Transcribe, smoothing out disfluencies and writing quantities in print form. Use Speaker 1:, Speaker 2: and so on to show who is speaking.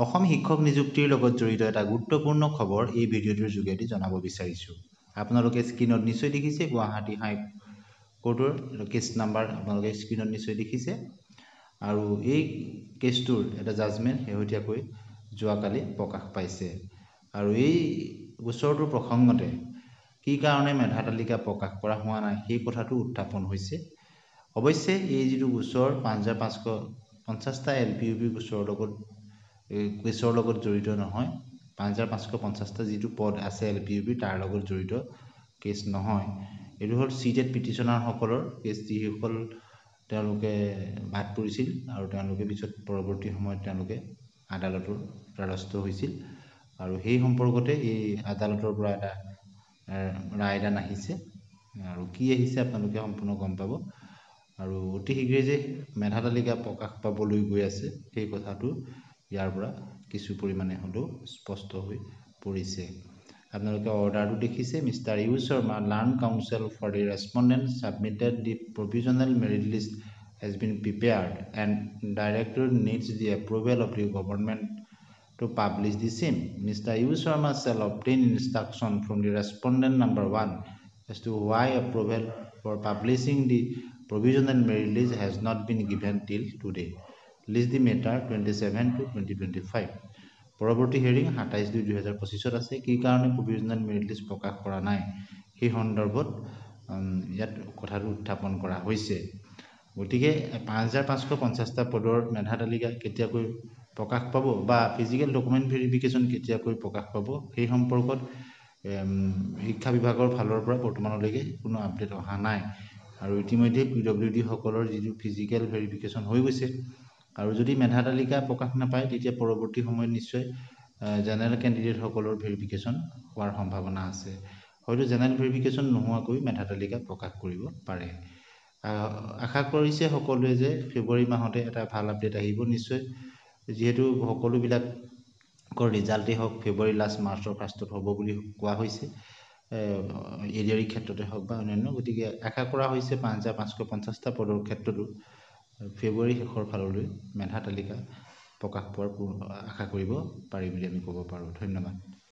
Speaker 1: অসম শিক্ষক নিযুক্তিৰ লগত জড়িত এটা গুৰুত্বপূৰ্ণ খবৰ এই ভিডিঅ'টোৰ যোগেদি জনাব বিচাৰিছোঁ। আপোনালোকে স্ক্ৰীনত নিশ্চয় দেখিছে গুৱাহাটী হাইকোৰ্টৰ কেছ নাম্বাৰ আপোনালোকে স্ক্ৰীনত নিশ্চয় দেখিছে আৰু এই কেছটোৰ এটা জাজমেণ্ট শেহতীয়াকৈ যোৱাকালি প্ৰকাশ পাইছে আৰু এই গোচৰটোৰ প্ৰসংগতে কি কাৰণে মেধা তালিকা প্ৰকাশ কৰা হোৱা নাই সেই কথাটো উত্থাপন হৈছে। অৱশ্যে এই যিটো গোচৰ ৫৫৫০টা LPUB গোচৰৰ লগত জড়িত নহয়, ৫৫৫০টা যিটো পদ আছে LPUB তাৰ লগত জড়িত কেছ নহয়। এইটো হ'ল চিটেড পিটিশ্যনাৰসকলৰ কেছ, যিসকল তেওঁলোকে বাদ পৰিছিল আৰু তেওঁলোকে পিছত পৰৱৰ্তী সময়ত তেওঁলোকে আদালতৰ দ্বাৰস্থ হৈছিল আৰু সেই সম্পৰ্কতে এই আদালতৰ পৰা এটা ৰায়দান আহিছে আৰু কি আহিছে আপোনালোকে সম্পূৰ্ণ গম পাব আৰু অতি শীঘ্ৰে যে মেধা তালিকা প্ৰকাশ পাবলৈ গৈ আছে সেই কথাটো ইয়াৰ পৰা কিছু পৰিমাণে হ'লেও স্পষ্ট হৈ পৰিছে। আপোনালোকে অৰ্ডাৰটো দেখিছে, mister U Sharma, learned counsel for the respondent submitted the provisional merit list has been prepared and director needs the approval of the government to publish the same. Mr. U. Sharma shall obtain instruction from the respondent number 1 as to why approval for publishing the provisional merit list has not been given till today. List the matter 27/2/2025. পৰৱৰ্তী hearing 27/2/2025 আছে। কি কাৰণে provisional merit list প্ৰকাশ কৰা নাই সেই সন্দৰ্ভত ইয়াত কথাটো উত্থাপন কৰা হৈছে। গতিকে ৫৫৫০টা পদৰ মেধা তালিকা কেতিয়াকৈ প্ৰকাশ পাব বা ফিজিকেল ডকুমেণ্ট ভেৰিফিকেশ্যন কেতিয়াকৈ প্ৰকাশ পাব সেই সম্পৰ্কত শিক্ষা বিভাগৰ ফালৰ পৰা বৰ্তমানলৈকে কোনো আপডেট অহা নাই আৰু ইতিমধ্যে PWD সকলৰ যিটো ফিজিকেল ভেৰিফিকেশ্যন হৈ গৈছে আৰু যদি মেধা তালিকা প্ৰকাশ নাপায় তেতিয়া পৰৱৰ্তী সময়ত নিশ্চয় জেনেৰেল কেণ্ডিডেটসকলৰ ভেৰিফিকেশ্যন হোৱাৰ সম্ভাৱনা আছে। হয়তো জেনেৰেল ভেৰিফিকেশ্যন নোহোৱাকৈ মেধা তালিকা প্ৰকাশ কৰিব পাৰে। আশা কৰিছে সকলোৱে যে ফেব্ৰুৱাৰী মাহতে এটা ভাল আপডেট আহিব নিশ্চয়, যিহেতু সকলোবিলাকৰ ৰিজাল্টেই হওক ফেব্ৰুৱাৰী লাষ্ট মাৰ্চৰ ফাৰ্ষ্টত হ'ব বুলি কোৱা হৈছে, এডিআৰি ক্ষেত্ৰতে হওক বা অন্যান্য। গতিকে আশা কৰা হৈছে ৫৫৫০টা পদৰ ক্ষেত্ৰতো ফেব্ৰুৱাৰী শেষৰ ফাললৈ মেধা তালিকা প্ৰকাশ পোৱাৰ আশা কৰিব পাৰি বুলি আমি ক'ব পাৰোঁ। ধন্যবাদ।